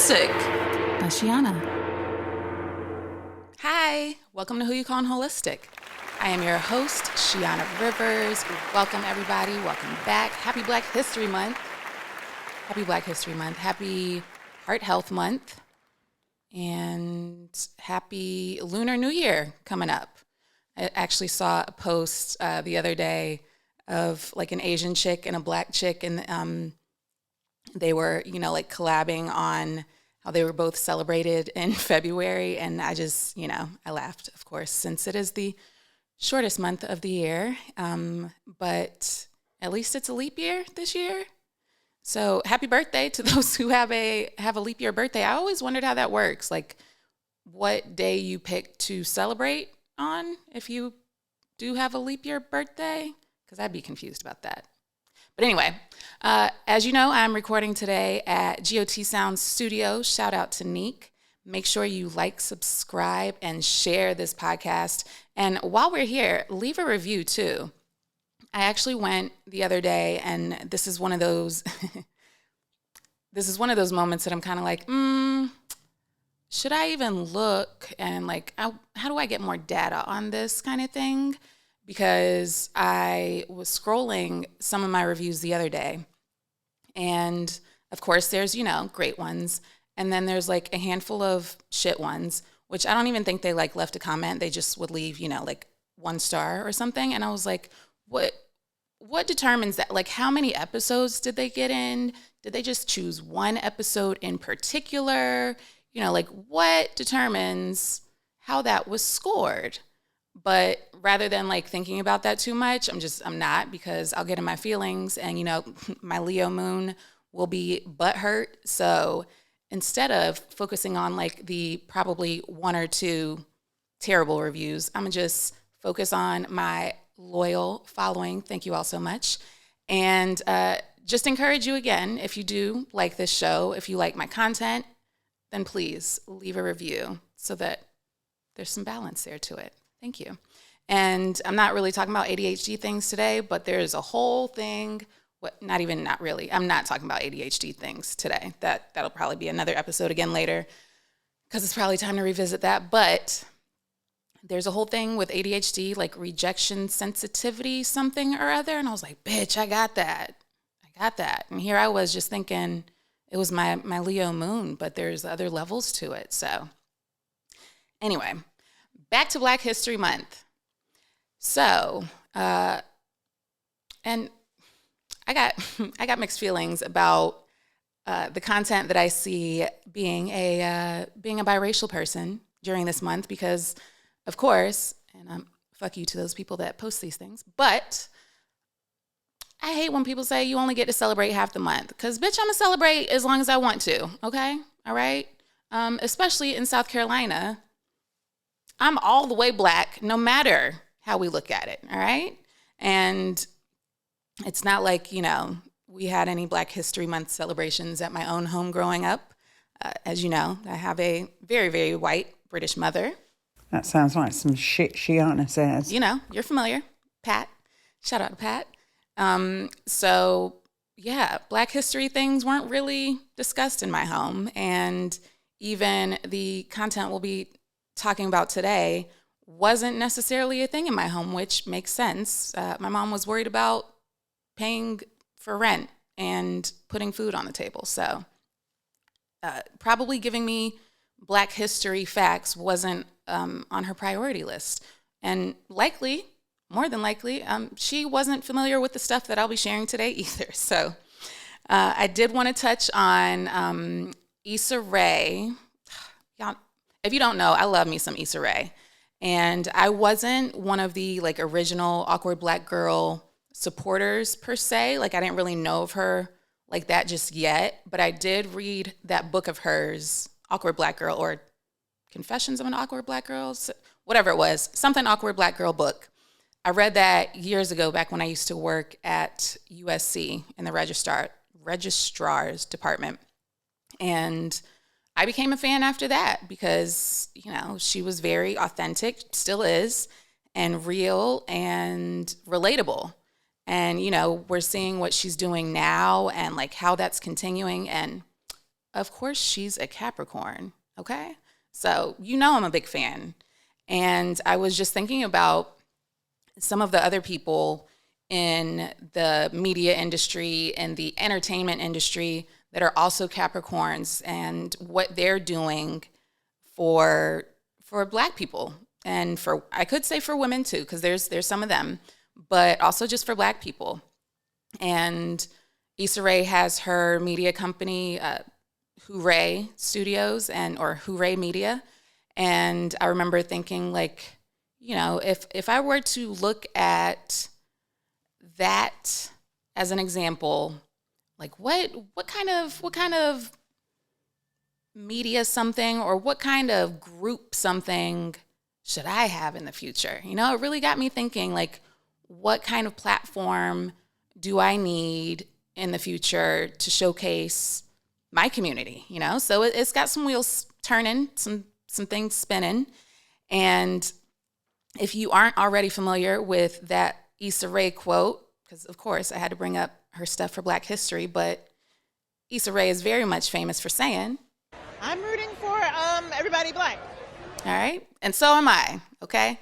Holistic by Shiana. Hi, welcome to Who You Callin' Holistic. I am your host, Shiana Rivers. Welcome everybody, welcome back. Happy Black History Month. Happy Black History Month. Happy Heart Health Month. And happy Lunar New Year coming up. I actually saw a post the other day of like an Asian chick and a black chick, and they were, like collabing on how they were both celebrated in February. And I just, I laughed, of course, since it is the shortest month of the year. But at least it's a leap year this year. So happy birthday to those who have a leap year birthday. I always wondered how that works, like what day you pick to celebrate on if you do have a leap year birthday, because I'd be confused about that. But anyway, as you know, I'm recording today at GOT Sound Studio. Shout out to Neek. Make sure you like, subscribe, and share this podcast. And while we're here, leave a review too. I actually went the other day, and this is one of those moments that I'm kind of like, should I even look and like, how do I get more data on this kind of thing? Because I was scrolling some of my reviews the other day, and of course there's, great ones. And then there's like a handful of shit ones, which I don't even think they like left a comment. They just would leave, like 1 star or something. And I was like, what determines that? Like, how many episodes did they get in? Did they just choose one episode in particular? Like what determines how that was scored? But rather than like thinking about that too much, I'm not, because I'll get in my feelings, and my Leo moon will be butthurt. So instead of focusing on like the probably 1 or 2 terrible reviews, I'm gonna just focus on my loyal following. Thank you all so much. And just encourage you again, if you do like this show, if you like my content, then please leave a review so that there's some balance there to it. Thank you. And I'm not really talking about ADHD things today, but there's a whole thing, not really. I'm not talking about ADHD things today. That'll probably be another episode again later, because it's probably time to revisit that. But there's a whole thing with ADHD, like rejection sensitivity, something or other. And I was like, bitch, I got that. And here I was just thinking it was my Leo moon, but there's other levels to it. So anyway, back to Black History Month. So, and I got mixed feelings about the content that I see being a biracial person during this month, because of course, and fuck you to those people that post these things, but I hate when people say you only get to celebrate half the month, because bitch, I'm gonna celebrate as long as I want to, okay? All right? Especially in South Carolina, I'm all the way Black, no matter how we look at it, all right? And it's not like, we had any Black History Month celebrations at my own home growing up. As you know, I have a very, very white British mother. That sounds like some shit Shiana says. You're familiar. Pat. Shout out to Pat. So, yeah, Black history things weren't really discussed in my home. And even the content we'll be talking about today wasn't necessarily a thing in my home, which makes sense. My mom was worried about paying for rent and putting food on the table. So probably giving me Black history facts wasn't on her priority list. And more than likely, she wasn't familiar with the stuff that I'll be sharing today either. So I did want to touch on Issa Rae. Y'all, if you don't know, I love me some Issa Rae. And I wasn't one of the like original Awkward Black Girl supporters per se. Like I didn't really know of her like that just yet. But I did read that book of hers, Awkward Black Girl, or Confessions of an Awkward Black Girl, whatever it was, something Awkward Black Girl book. I read that years ago, back when I used to work at USC in the registrar's department. And I became a fan after that because, she was very authentic, still is, and real and relatable. And, we're seeing what she's doing now and like how that's continuing. And of course she's a Capricorn, okay? So you know I'm a big fan. And I was just thinking about some of the other people in the media industry and the entertainment industry that are also Capricorns and what they're doing for Black people and for, I could say for women too, because there's some of them, but also just for Black people. And Issa Rae has her media company, Hooray Studios or Hooray Media. And I remember thinking, like, you know, if I were to look at that as an example, like what kind of media something or what kind of group something should I have in the future? You know, it really got me thinking, like, what kind of platform do I need in the future to showcase my community, you know? So it's got some wheels turning, some things spinning. And if you aren't already familiar with that Issa Rae quote, because of course I had to bring up her stuff for Black History, but Issa Rae is very much famous for saying, I'm rooting for everybody Black. All right. And so am I. Okay.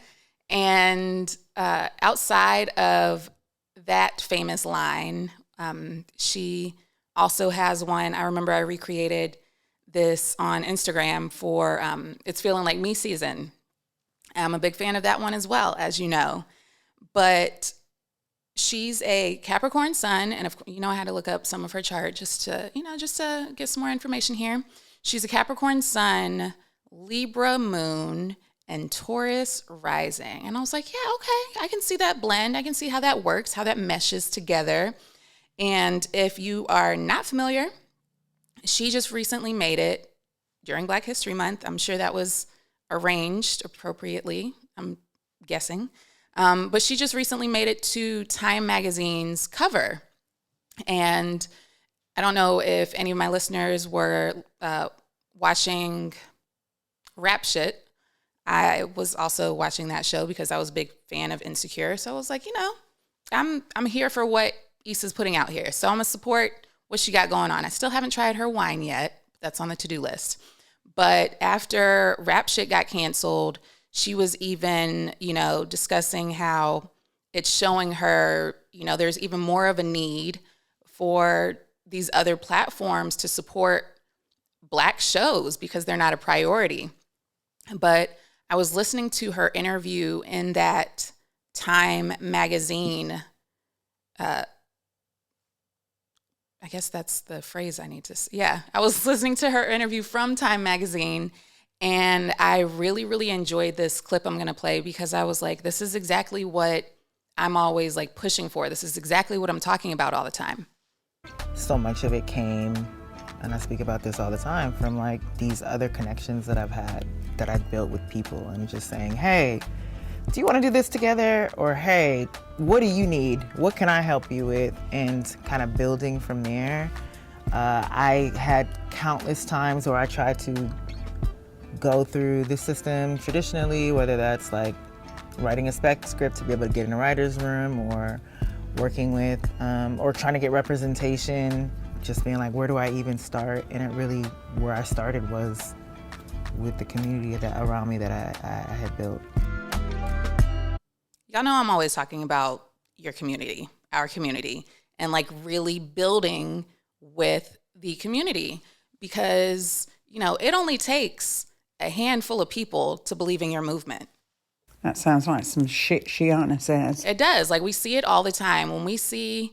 And outside of that famous line, she also has one. I remember I recreated this on Instagram for It's Feeling Like Me season. I'm a big fan of that one as well, as you know. But she's a Capricorn sun, and I had to look up some of her chart just to get some more information here. She's a Capricorn sun, Libra moon, and Taurus rising. And I was like, yeah, okay, I can see that blend. I can see how that works, how that meshes together. And if you are not familiar, she just recently made it during Black History Month. I'm sure that was arranged appropriately, I'm guessing. But she just recently made it to Time Magazine's cover. And I don't know if any of my listeners were watching Rap Shit. I was also watching that show because I was a big fan of Insecure. So I was like, I'm here for what Issa's putting out here. So I'm going to support what she got going on. I still haven't tried her wine yet. That's on the to-do list. But after Rap Shit got canceled, she was even, discussing how it's showing her, there's even more of a need for these other platforms to support Black shows because they're not a priority. But I was listening to her interview in that Time magazine. I guess that's the phrase I need to. Yeah, I was listening to her interview from Time magazine, and I really, really enjoyed this clip I'm going to play because I was like, this is exactly what I'm always like pushing for. This is exactly what I'm talking about all the time. So much of it came, and I speak about this all the time, from like these other connections that I've had, that I've built with people, and just saying, hey, do you want to do this together? Or, hey, what do you need? What can I help you with? And kind of building from there. I had countless times where I tried to go through the system traditionally, whether that's like writing a spec script to be able to get in a writer's room, or working with, or trying to get representation, just being like, where do I even start? And it really, where I started was with the community that around me that I had built. Y'all know I'm always talking about your community, our community, and like really building with the community because, it only takes a handful of people to believe in your movement. That sounds like some shit Shiana says. It does. Like, we see it all the time. When we see,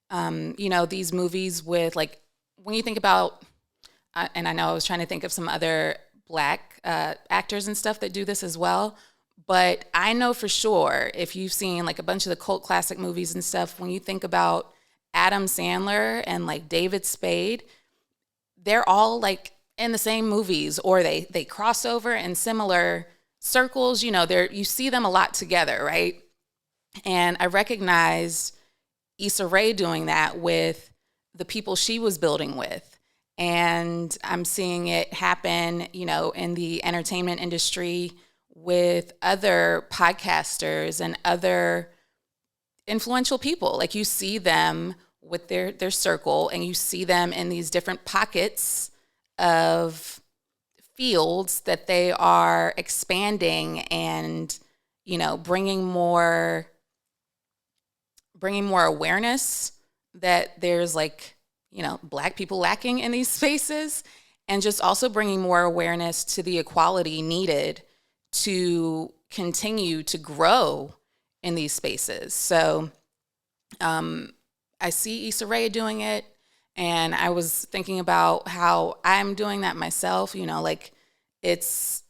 these movies with, like, when you think about, and I know I was trying to think of some other Black actors and stuff that do this as well, but I know for sure if you've seen, like, a bunch of the cult classic movies and stuff, when you think about Adam Sandler and, like, David Spade, they're all, like, in the same movies, or they cross over in similar circles. You see them a lot together, right? And I recognized Issa Rae doing that with the people she was building with. And I'm seeing it happen, in the entertainment industry with other podcasters and other influential people. Like, you see them with their circle, and you see them in these different pockets of fields that they are expanding and, bringing more awareness that there's Black people lacking in these spaces, and just also bringing more awareness to the equality needed to continue to grow in these spaces. So I see Issa Rae doing it, and I was thinking about how I'm doing that myself. It's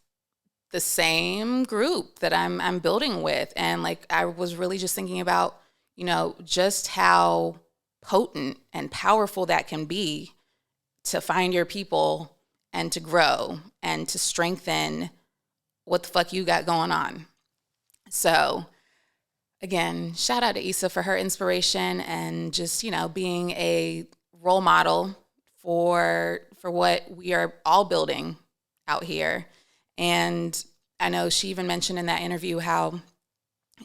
the same group that I'm building with, and I was really just thinking about just how potent and powerful that can be to find your people and to grow and to strengthen what the fuck you got going on. So again, shout out to Issa for her inspiration and just, being a role model for what we are all building out here. And I know she even mentioned in that interview how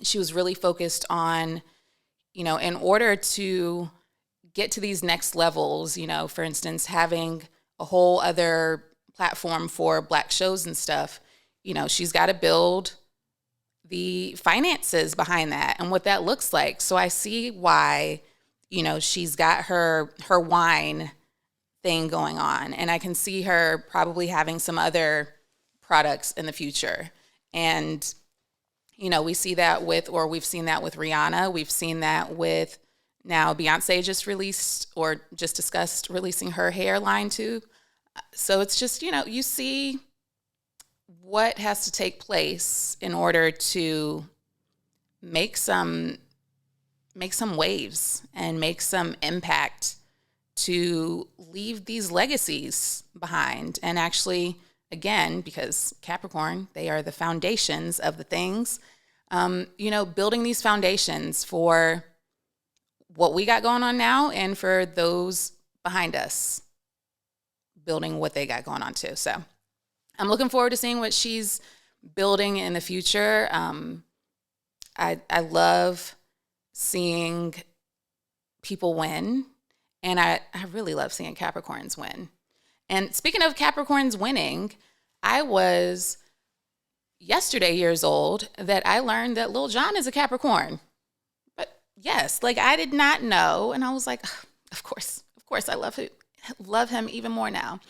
she was really focused on, in order to get to these next levels, for instance, having a whole other platform for Black shows and stuff, she's got to build the finances behind that and what that looks like. So I see why, she's got her wine thing going on, and I can see her probably having some other products in the future. And, we've seen that with Rihanna. We've seen that with now Beyonce just discussed releasing her hairline too. So it's just, you see what has to take place in order to make some waves and make some impact to leave these legacies behind. And actually, again, because Capricorn, they are the foundations of the things, building these foundations for what we got going on now and for those behind us, building what they got going on too. So I'm looking forward to seeing what she's building in the future. I love seeing people win, and I really love seeing Capricorns win. And speaking of Capricorns winning, I was yesterday years old that I learned that Lil Jon is a Capricorn. But yes, I did not know, and I was like, of course, I love him even more now.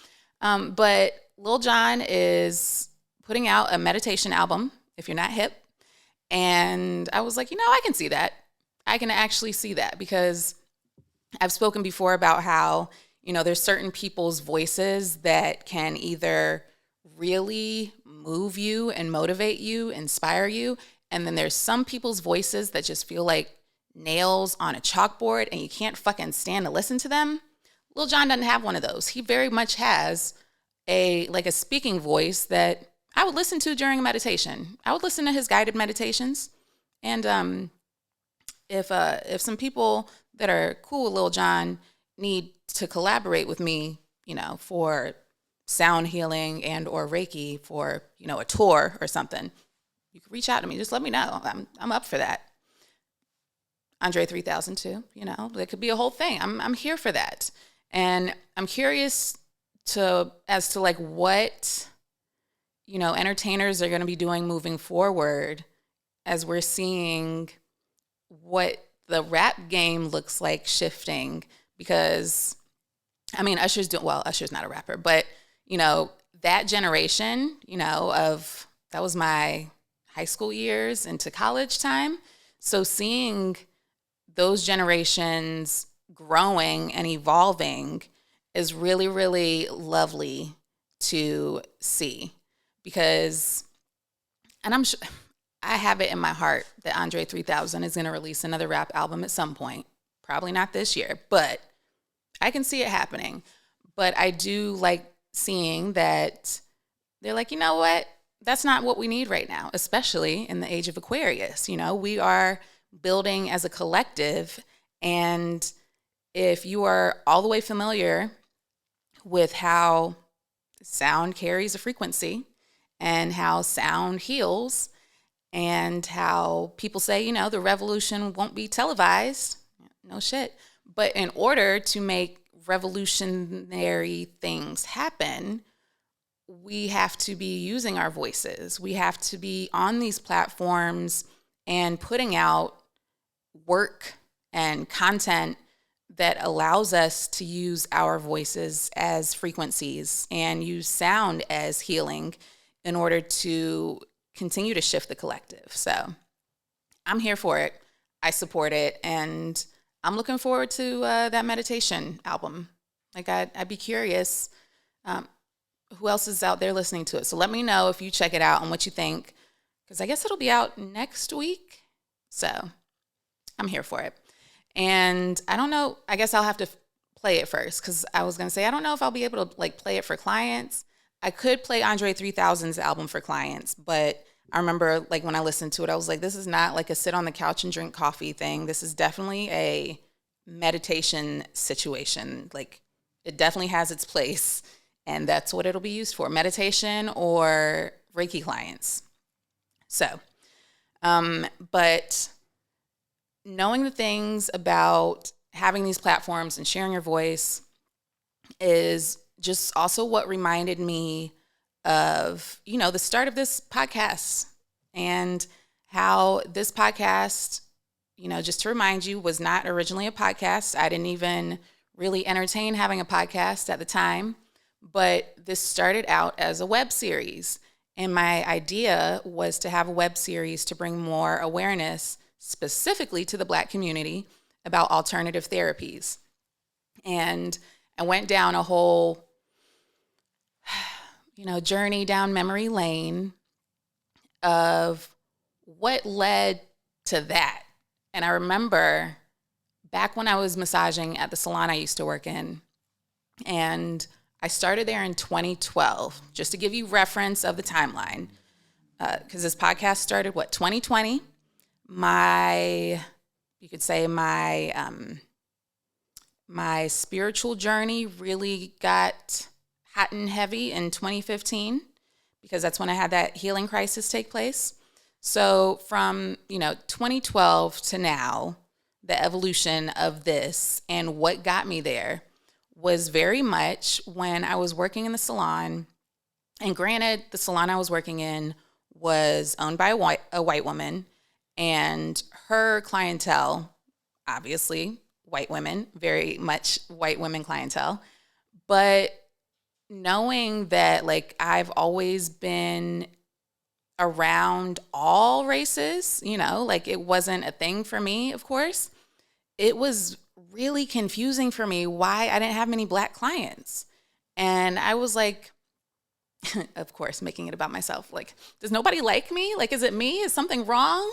But Lil Jon is putting out a meditation album, if you're not hip. And I was like, I can see that. I can actually see that, because I've spoken before about how, there's certain people's voices that can either really move you and motivate you, inspire you. And then there's some people's voices that just feel like nails on a chalkboard and you can't fucking stand to listen to them. Lil Jon doesn't have one of those. He very much has a speaking voice that I would listen to during a meditation. I would listen to his guided meditations. And if some people that are cool with Lil Jon need to collaborate with me, for sound healing and or Reiki for, a tour or something, you can reach out to me. Just let me know. I'm up for that. Andre 3000 too, it could be a whole thing. I'm here for that. And I'm curious as to what, entertainers are going to be doing moving forward, as we're seeing what the rap game looks like shifting. Because, Usher's not a rapper, but, that generation, that was my high school years into college time. So seeing those generations growing and evolving is really, really lovely to see, because, and I'm sure, I have it in my heart that Andre 3000 is going to release another rap album at some point. Probably not this year, but I can see it happening. But I do like seeing that they're like, you know what? That's not what we need right now, especially in the age of Aquarius. We are building as a collective. And if you are all the way familiar with how sound carries a frequency and how sound heals, and how people say, the revolution won't be televised. No shit. But in order to make revolutionary things happen, we have to be using our voices. We have to be on these platforms and putting out work and content that allows us to use our voices as frequencies and use sound as healing in order to continue to shift the collective. So I'm here for it. I support it. And I'm looking forward to that meditation album. Like, I'd be curious who else is out there listening to it. So let me know if you check it out and what you think, because I guess it'll be out next week. So I'm here for it. And I don't know, I guess I'll have to play it first, because I was going to say, I don't know if I'll be able to like play it for clients. I could play Andre 3000's album for clients, but I remember like when I listened to it, I was like, this is not like a sit on the couch and drink coffee thing. This is definitely a meditation situation. Like, it definitely has its place, and that's what it'll be used for, meditation or Reiki clients. So, but knowing the things about having these platforms and sharing your voice is just also what reminded me of, you know, the start of this podcast, and how this podcast, you know, just to remind you, was not originally a podcast. I didn't even really entertain having a podcast at the time, but this started out as a web series. And my idea was to have a web series to bring more awareness specifically to the Black community about alternative therapies. And I went down a whole, you know, journey down memory lane of what led to that. And I remember back when I was massaging at the salon I used to work in, and I started there in 2012, just to give you reference of the timeline, because this podcast started, 2020? You could say my spiritual journey really got hot and heavy in 2015, because that's when I had that healing crisis take place. So from, 2012 to now, the evolution of this and what got me there was very much when I was working in the salon. And granted, the salon I was working in was owned by a white woman, and her clientele, obviously white women, very much white women clientele. But knowing that, like, I've always been around all races, like, it wasn't a thing for me, of course, it was really confusing for me why I didn't have many Black clients. And I was like, of course, making it about myself. Like, does nobody like me? Like, is it me? Is something wrong?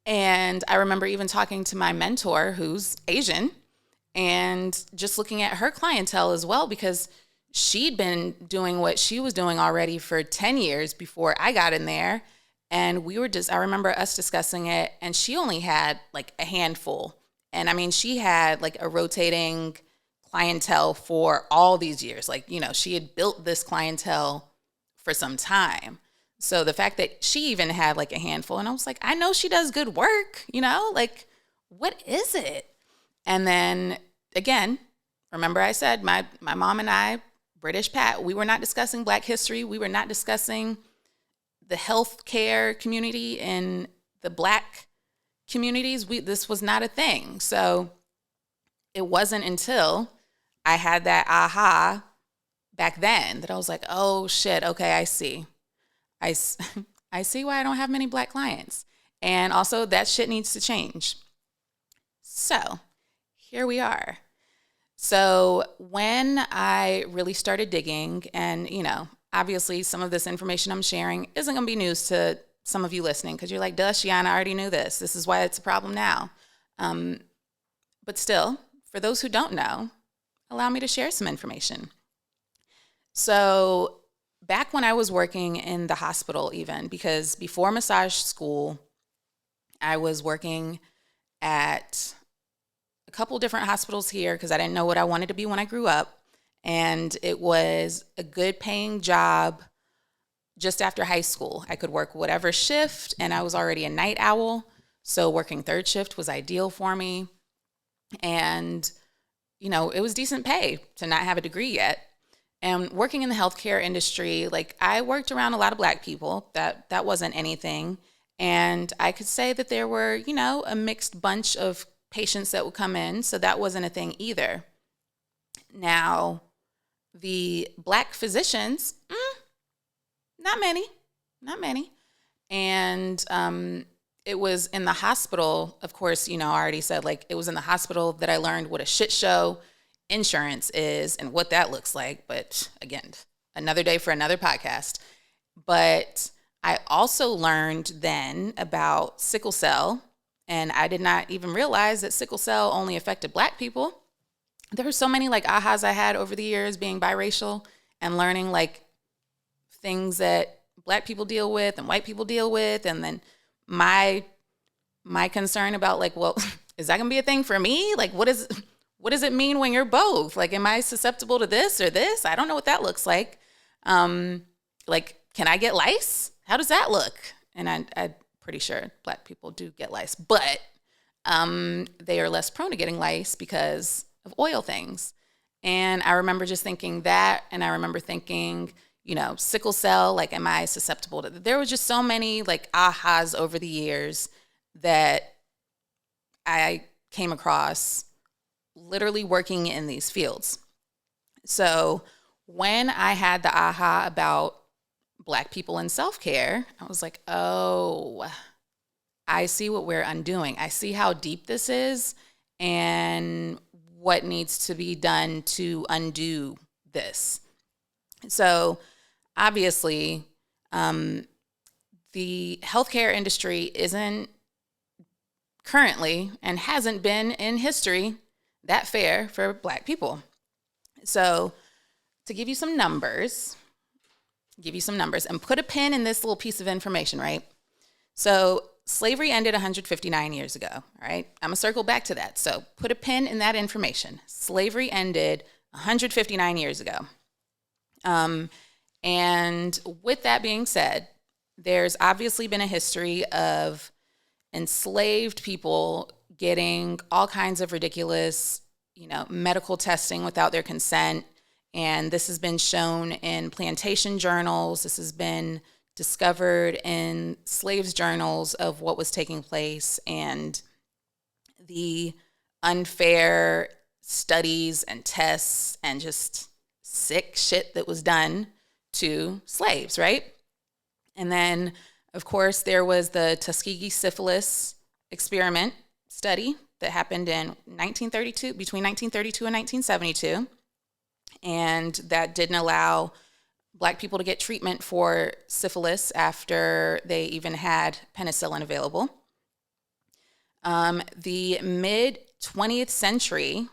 And I remember even talking to my mentor, who's Asian, and just looking at her clientele as well, because she'd been doing what she was doing already for 10 years before I got in there. And I remember us discussing it, and she only had like a handful. And I mean, she had like a rotating clientele for all these years. Like, she had built this clientele for some time. So the fact that she even had like a handful, and I was like, I know she does good work, like, what is it? And then again, remember I said my mom and I, British Pat, we were not discussing Black history. We were not discussing the healthcare community in the Black communities. This was not a thing. So it wasn't until I had that aha back then that I was like, oh shit, okay, I see. I see why I don't have many Black clients. And also that shit needs to change. So here we are. So when I really started digging, and, obviously some of this information I'm sharing isn't going to be news to some of you listening, because you're like, duh, Shiana, I already knew this. This is why it's a problem now. But still, for those who don't know, allow me to share some information. So back when I was working in the hospital, even, because before massage school, I was working at a couple different hospitals here because I didn't know what I wanted to be when I grew up. And it was a good paying job just after high school. I could work whatever shift, and I was already a night owl. So working third shift was ideal for me. And it was decent pay to not have a degree yet. And working in the healthcare industry, like I worked around a lot of Black people. That wasn't anything. And I could say that there were, a mixed bunch of patients that would come in. So that wasn't a thing either. Now, the Black physicians, not many. And it was in the hospital, of course, I already said, like, it was in the hospital that I learned what a shit show insurance is and what that looks like. But again, another day for another podcast. But I also learned then about sickle cell, and I did not even realize that sickle cell only affected Black people. There were so many like ahas I had over the years being biracial and learning like things that Black people deal with and white people deal with. And then my concern about like, well, is that gonna be a thing for me? Like, what does it mean when you're both? Like, am I susceptible to this or this? I don't know what that looks like. Like, can I get lice? How does that look? And I'm pretty sure Black people do get lice, but they are less prone to getting lice because of oil things. And I remember just thinking that, and I remember thinking, sickle cell, like, am I susceptible to that? There was just so many like ahas over the years that I came across literally working in these fields. So when I had the aha about Black people in self-care, I was like, oh, I see what we're undoing. I see how deep this is and what needs to be done to undo this. So obviously, the healthcare industry isn't currently and hasn't been in history that fair for Black people. So to give you some numbers and put a pin in this little piece of information, right? So slavery ended 159 years ago, all right? I'm going to circle back to that. So put a pin in that information. Slavery ended 159 years ago. And with that being said, there's obviously been a history of enslaved people getting all kinds of ridiculous, medical testing without their consent. And this has been shown in plantation journals. This has been discovered in slaves' journals of what was taking place and the unfair studies and tests and just sick shit that was done to slaves, right? And then, of course, there was the Tuskegee syphilis experiment study that happened in between 1932 and 1972. And that didn't allow Black people to get treatment for syphilis after they even had penicillin available. The mid-20th century,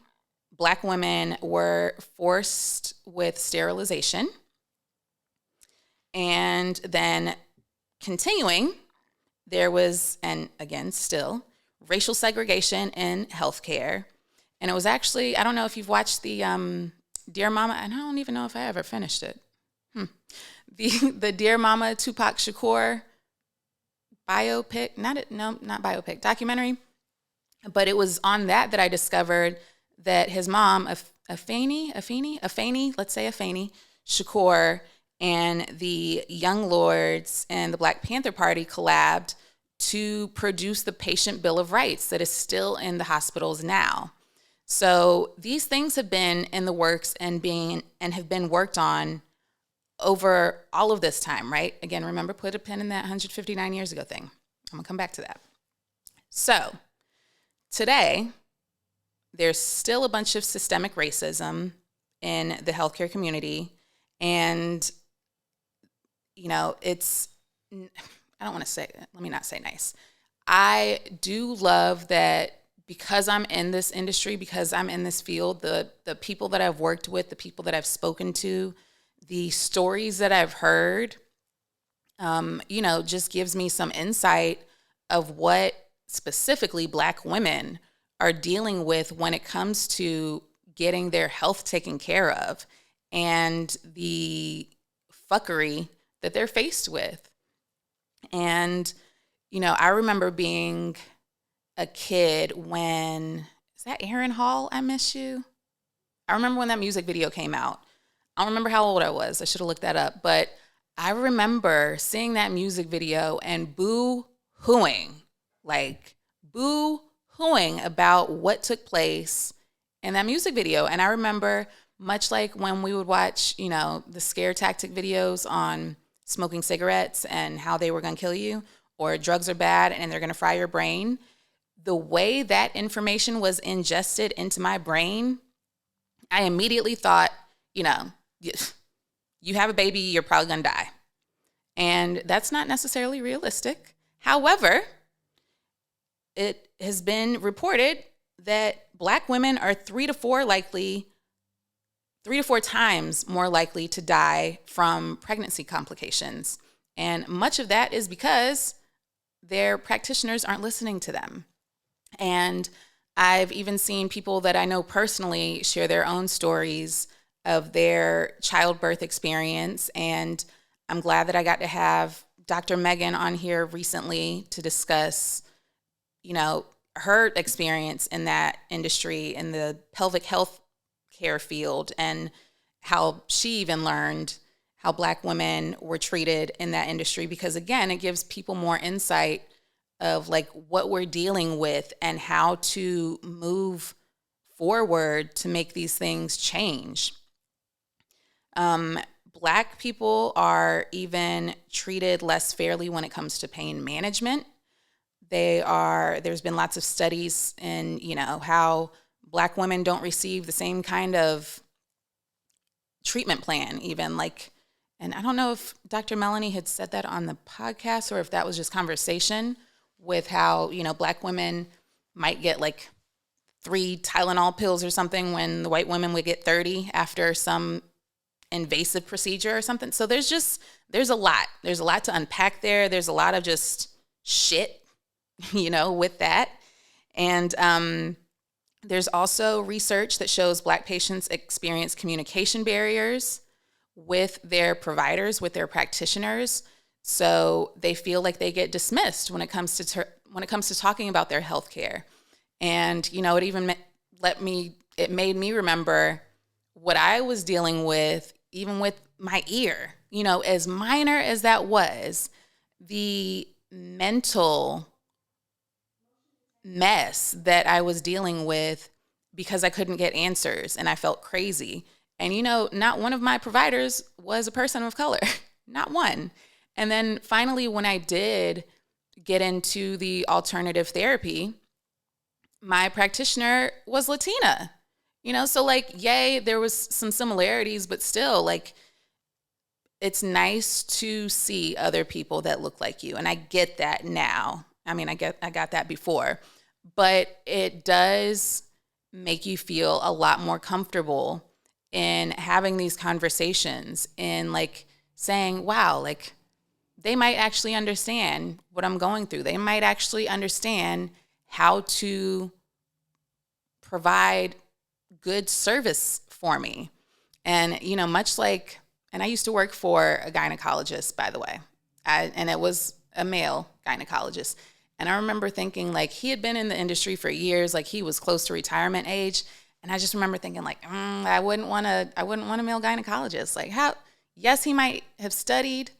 Black women were forced with sterilization. And then continuing, there was, and again, still, racial segregation in healthcare. And it was actually, I don't know if you've watched the Dear Mama, and I don't even know if I ever finished it. The Dear Mama Tupac Shakur biopic, not biopic, documentary. But it was on that I discovered that his mom, Afeni Shakur, and the Young Lords and the Black Panther Party collabed to produce the Patient Bill of Rights that is still in the hospitals now. So these things have been in the works and have been worked on over all of this time, right? Again, remember, put a pin in that 159 years ago thing. I'm gonna come back to that. So today, there's still a bunch of systemic racism in the healthcare community. And, let me not say nice. I do love that because I'm in this industry, because I'm in this field, the people that I've worked with, the people that I've spoken to, the stories that I've heard, just gives me some insight of what specifically Black women are dealing with when it comes to getting their health taken care of and the fuckery that they're faced with. And, I remember being a kid when, is that Aaron Hall, I Miss You? I remember when that music video came out. I don't remember how old I was. I should have looked that up. But I remember seeing that music video and boo-hooing, like boo-hooing about what took place in that music video. And I remember, much like when we would watch, the scare tactic videos on smoking cigarettes and how they were going to kill you, or drugs are bad and they're going to fry your brain, the way that information was ingested into my brain, I immediately thought, you have a baby, you're probably going to die. And that's not necessarily realistic. However, it has been reported that Black women are 3 to 4 times more likely to die from pregnancy complications. And much of that is because their practitioners aren't listening to them. And I've even seen people that I know personally share their own stories of their childbirth experience. And I'm glad that I got to have Dr. Megan on here recently to discuss, her experience in that industry, in the pelvic health care field, and how she even learned how Black women were treated in that industry. Because again, it gives people more insight of like what we're dealing with and how to move forward to make these things change. Black people are even treated less fairly when it comes to pain management. There's been lots of studies in, how Black women don't receive the same kind of treatment plan, even and I don't know if Dr. Melanie had said that on the podcast or if that was just conversation with how, Black women might get 3 Tylenol pills or something when the white women would get 30 after some invasive procedure or something. So there's a lot. There's a lot to unpack there. There's a lot of just shit, with that. And there's also research that shows Black patients experience communication barriers with their providers, with their practitioners. So they feel like they get dismissed when it comes to talking about their health care. And, it even made me remember what I was dealing with, even with my ear, as minor as that was, the mental mess that I was dealing with because I couldn't get answers and I felt crazy. And, not one of my providers was a person of color, not one. And then finally, when I did get into the alternative therapy, my practitioner was Latina, so yay, there was some similarities, but still it's nice to see other people that look like you. And I get that now. I mean, I got that before, but it does make you feel a lot more comfortable in having these conversations and saying, wow, they might actually understand what I'm going through. They might actually understand how to provide good service for me. And, much and I used to work for a gynecologist, by the way, and it was a male gynecologist. And I remember thinking he had been in the industry for years, he was close to retirement age. And I just remember thinking I wouldn't want a male gynecologist. Yes, he might have studied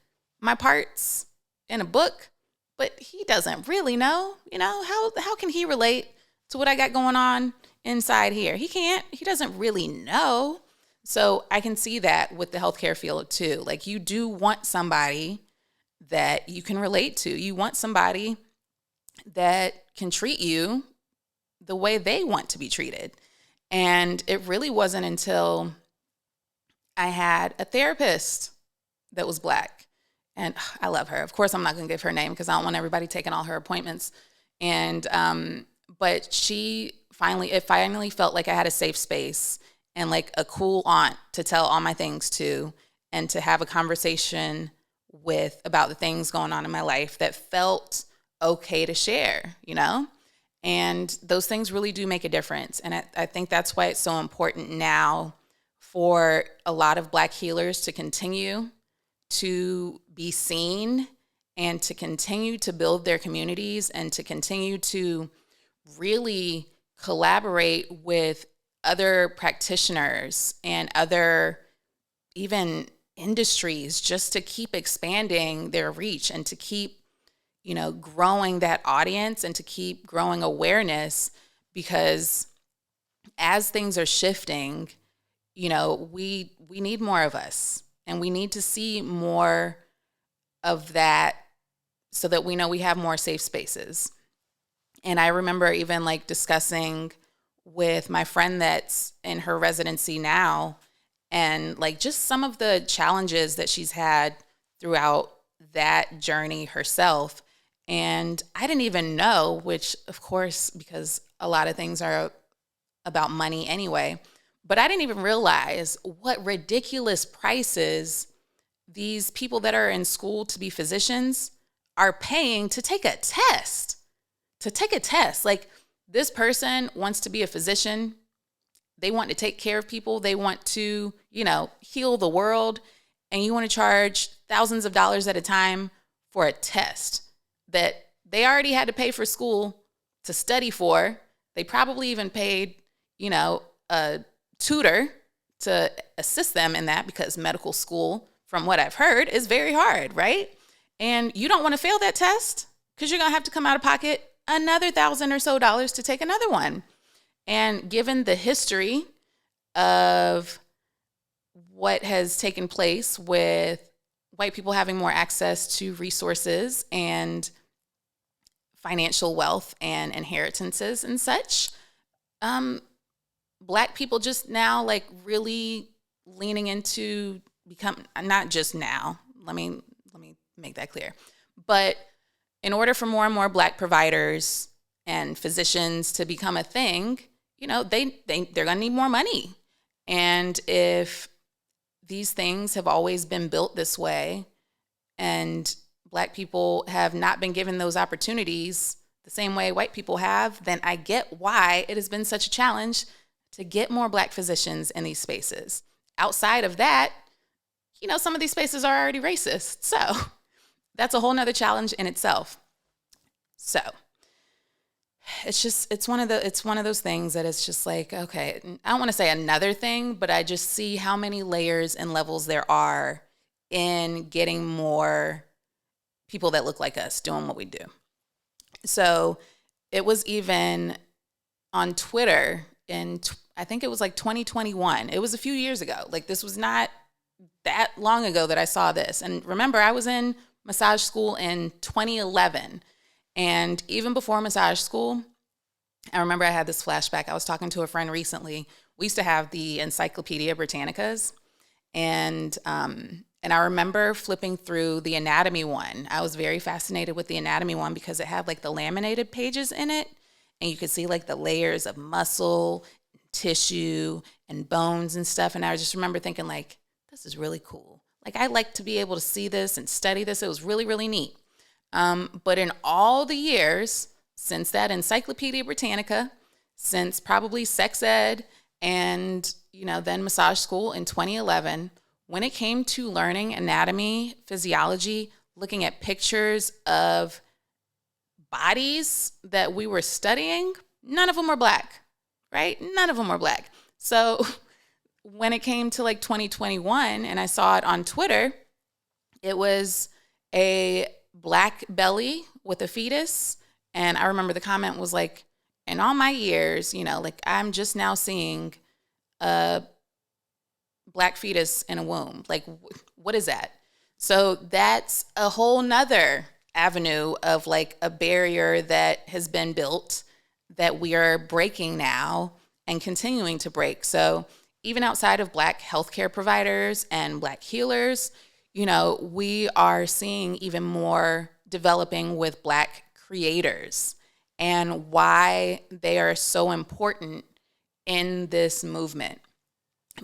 my parts in a book, but he doesn't really know, how can he relate to what I got going on inside here? He can't. He doesn't really know. So I can see that with the healthcare field too. You do want somebody that you can relate to. You want somebody that can treat you the way they want to be treated. And it really wasn't until I had a therapist that was Black. And I love her. Of course, I'm not going to give her name because I don't want everybody taking all her appointments. And but it finally felt like I had a safe space and a cool aunt to tell all my things to, and to have a conversation with about the things going on in my life that felt okay to share, And those things really do make a difference. And I think that's why it's so important now for a lot of Black healers to continue to be seen and to continue to build their communities and to continue to really collaborate with other practitioners and other even industries just to keep expanding their reach and to keep, growing that audience and to keep growing awareness, because as things are shifting, we need more of us, and we need to see more of that so that we know we have more safe spaces. And I remember even like discussing with my friend that's in her residency now, and like just some of the challenges that she's had throughout that journey herself. And I didn't even know, which of course, because a lot of things are about money anyway, but I didn't even realize what ridiculous prices these people that are in school to be physicians are paying to take a test. Like, this person wants to be a physician. They want to take care of people. They want to, heal the world. And you want to charge thousands of dollars at a time for a test that they already had to pay for school to study for. They probably even paid, a tutor to assist them in that, because medical school, from what I've heard, is very hard, right? And you don't want to fail that test because you're going to have to come out of pocket another $1,000 or so to take another one. And given the history of what has taken place with white people having more access to resources and financial wealth and inheritances and such, Black people just now like really leaning into not just now, let me make that clear, but in order for more and more Black providers and physicians to become a thing, they're gonna need more money. And if these things have always been built this way and Black people have not been given those opportunities the same way white people have, then I get why it has been such a challenge to get more Black physicians in these spaces. Outside of that, some of these spaces are already racist. So that's a whole nother challenge in itself. So it's one of those things that it's just like, okay, I don't want to say another thing, but I just see how many layers and levels there are in getting more people that look like us doing what we do. So it was even on Twitter I think it was like 2021. It was a few years ago. Like, this was not that long ago that I saw this. And remember, I was in massage school in 2011. And even before massage school, I remember I had this flashback. I was talking to a friend recently. We used to have the Encyclopedia Britannicas. And I remember flipping through the anatomy one. I was very fascinated with the anatomy one because it had like the laminated pages in it. And you could see like the layers of muscle, tissue, and bones and stuff. And I just remember thinking like, this is really cool. Like, I like to be able to see this and study this. It was really, really neat. But in all the years since that Encyclopedia Britannica, since probably sex ed and, then massage school in 2011, when it came to learning anatomy, physiology, looking at pictures of bodies that we were studying, none of them were Black, right? None of them were Black. So when it came to like 2021 and I saw it on Twitter, it was a Black belly with a fetus. And I remember the comment was like, in all my years, like, I'm just now seeing a Black fetus in a womb. Like, what is that? So that's a whole nother avenue of like a barrier that has been built that we are breaking now and continuing to break. So even outside of Black healthcare providers and Black healers, we are seeing even more developing with Black creators and why they are so important in this movement.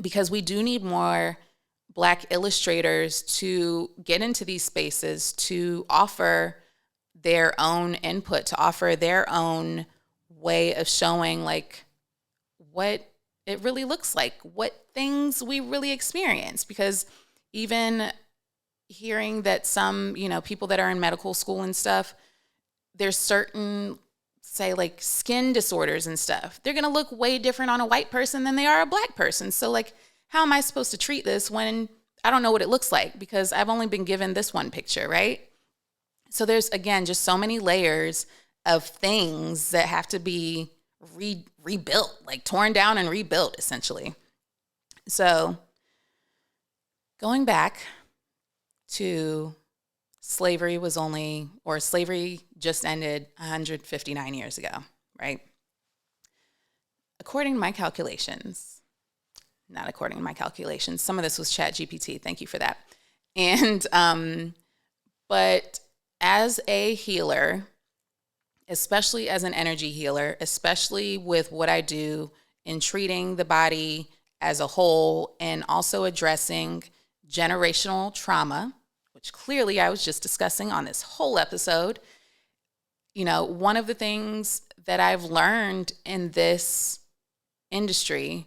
Because we do need more Black illustrators to get into these spaces, to offer their own input, to offer their own way of showing like what it really looks like, what things we really experience. Because even hearing that some, people that are in medical school and stuff, there's certain say like skin disorders and stuff, they're going to look way different on a white person than they are a black person. So like, how am I supposed to treat this when I don't know what it looks like because I've only been given this one picture, right? So there's, again, just so many layers of things that have to be rebuilt, like torn down and rebuilt, essentially. So going back to slavery just ended 159 years ago, right? According to my calculations, not according to my calculations, some of this was ChatGPT, thank you for that. And, but as a healer, especially as an energy healer, especially with what I do in treating the body as a whole and also addressing generational trauma, which clearly I was just discussing on this whole episode. You know, one of the things that I've learned in this industry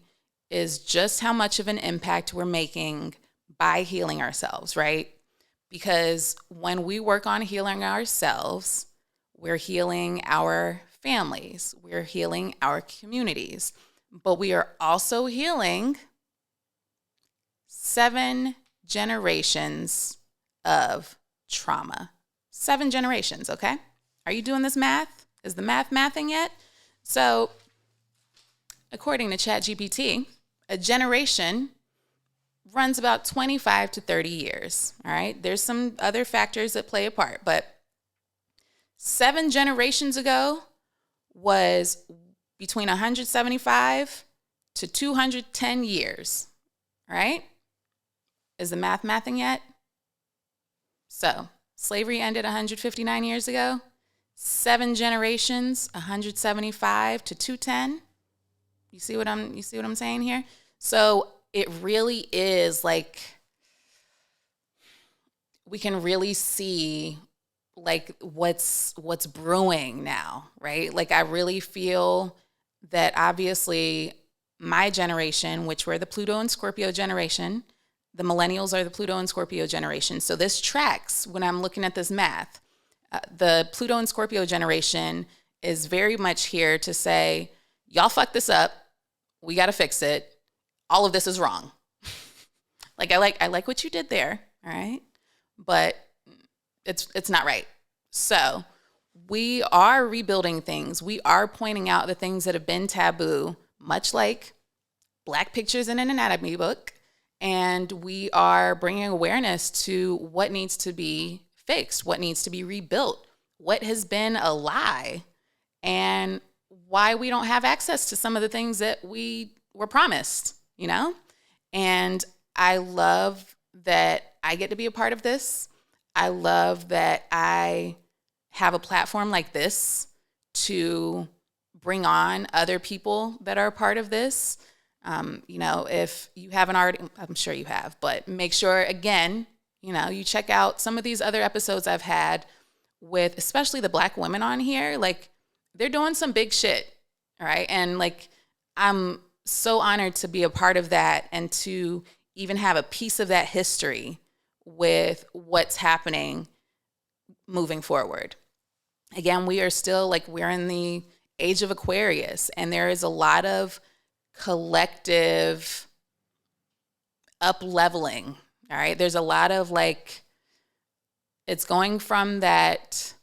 is just how much of an impact we're making by healing ourselves, right? Because when we work on healing ourselves, we're healing our families, we're healing our communities, but we are also healing 7 generations of trauma. 7 generations, okay? Are you doing this math? Is the math mathing yet? So, according to ChatGPT, a generation runs about 25 to 30 years, all right? There's some other factors that play a part, but 7 generations ago was between 175 to 210 years, all right? Is the math mathing yet? So, slavery ended 159 years ago. 7 generations, 175 to 210. You see what I'm saying here? So, it really is like we can really see like what's brewing now, right? Like I really feel that obviously my generation, which we're the Pluto and Scorpio generation, the millennials are the Pluto and Scorpio generation. So this tracks when I'm looking at this math. The Pluto and Scorpio generation is very much here to say, y'all fucked this up. We got to fix it. All of this is wrong. I like what you did there, all right? But it's not right. So we are rebuilding things. We are pointing out the things that have been taboo, much like Black pictures in an anatomy book. And we are bringing awareness to what needs to be fixed, what needs to be rebuilt, what has been a lie, and why we don't have access to some of the things that we were promised, you know? And I love that I get to be a part of this. I love that I have a platform like this to bring on other people that are a part of this. You know, if you haven't already, I'm sure you have, but make sure, again, you know, you check out some of these other episodes I've had with especially the Black women on here. Like, they're doing some big shit, all right? And, like, I'm so honored to be a part of that and to even have a piece of that history with what's happening moving forward. Again, we are still, like, we're in the age of Aquarius, and there is a lot of collective up-leveling, all right? There's a lot of, like, it's going from that,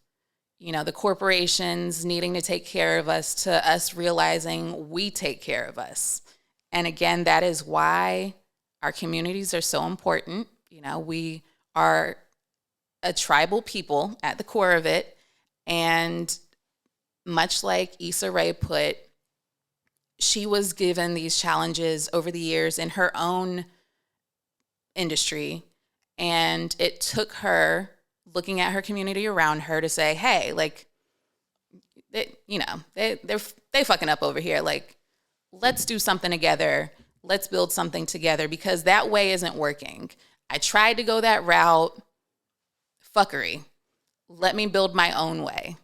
you know, the corporations needing to take care of us to us realizing we take care of us. And again, that is why our communities are so important. You know, we are a tribal people at the core of it. And much like Issa Rae put, she was given these challenges over the years in her own industry. And it took her looking at her community around her to say, hey, like, they fucking up over here. Like, let's do something together. Let's build something together, because that way isn't working. I tried to go that route. Fuckery. Let me build my own way.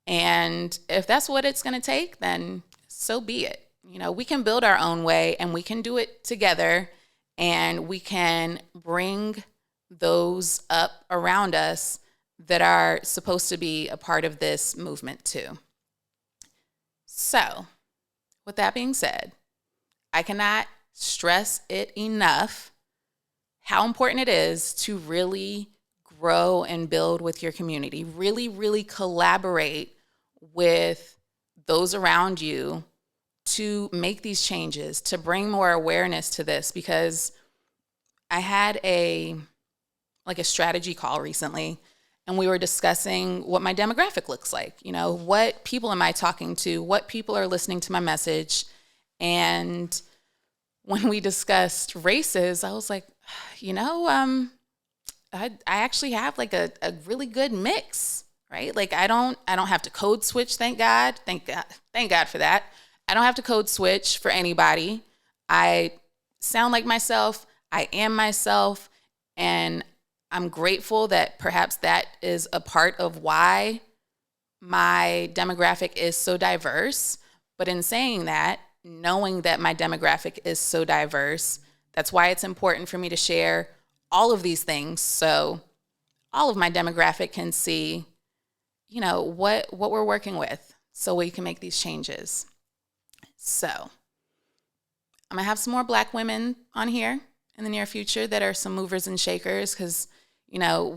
And if that's what it's going to take, then so be it. You know, we can build our own way and we can do it together, and we can bring those up around us that are supposed to be a part of this movement too. So, with that being said, I cannot stress it enough how important it is to really grow and build with your community. Really, really collaborate with those around you to make these changes, to bring more awareness to this, because I had a strategy call recently, and we were discussing what my demographic looks like. You know, what people am I talking to? What people are listening to my message? And when we discussed races, I was like, you know, I actually have like a really good mix, right? Like I don't have to code switch. Thank God for that. I don't have to code switch for anybody. I sound like myself. I am myself. And I'm grateful that perhaps that is a part of why my demographic is so diverse. But in saying that, knowing that my demographic is so diverse, that's why it's important for me to share all of these things so all of my demographic can see, you know, what we're working with so we can make these changes. So I'm going to have some more Black women on here in the near future that are some movers and shakers, because, you know,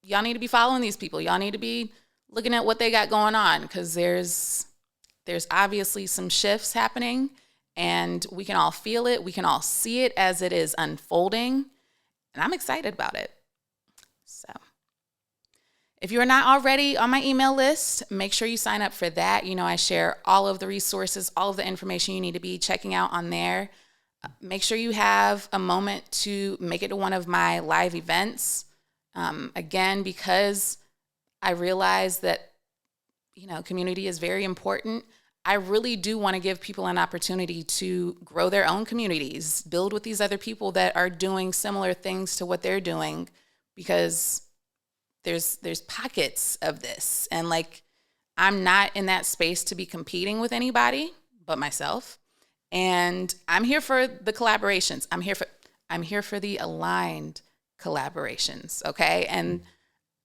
y'all need to be following these people. Y'all need to be looking at what they got going on, because there's obviously some shifts happening, and we can all feel it. We can all see it as it is unfolding, and I'm excited about it. So if you are not already on my email list, make sure you sign up for that. You know, I share all of the resources, all of the information you need to be checking out on there. Make sure you have a moment to make it to one of my live events. Again, because I realize that, you know, community is very important. I really do want to give people an opportunity to grow their own communities, build with these other people that are doing similar things to what they're doing, because there's pockets of this. And like, I'm not in that space to be competing with anybody but myself. And I'm here for the collaborations. I'm here for the aligned collaborations, okay? And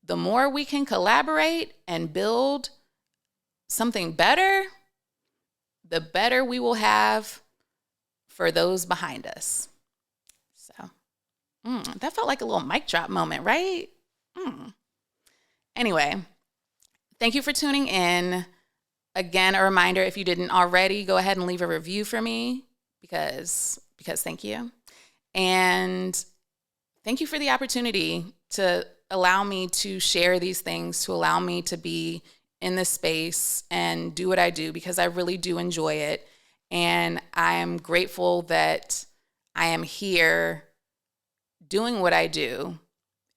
the more we can collaborate and build something better, the better we will have for those behind us. So that felt like a little mic drop moment, right? Anyway, thank you for tuning in. Again, a reminder, if you didn't already, go ahead and leave a review for me, because thank you. And thank you for the opportunity to allow me to share these things, to allow me to be in this space and do what I do, because I really do enjoy it. And I am grateful that I am here doing what I do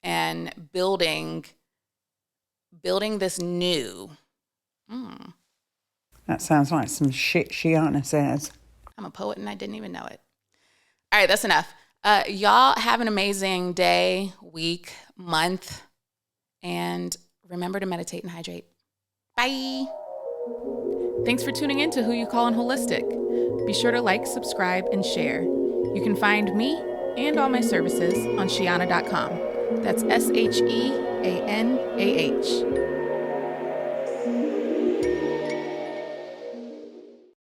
and building this new. That sounds like some shit Shiana says. I'm a poet and I didn't even know it. All right, that's enough. Y'all have an amazing day, week, month, and remember to meditate and hydrate. Bye. Thanks for tuning in to Who You Callin' Holistic. Be sure to like, subscribe, and share. You can find me and all my services on Shiana.com. That's SHEANAH.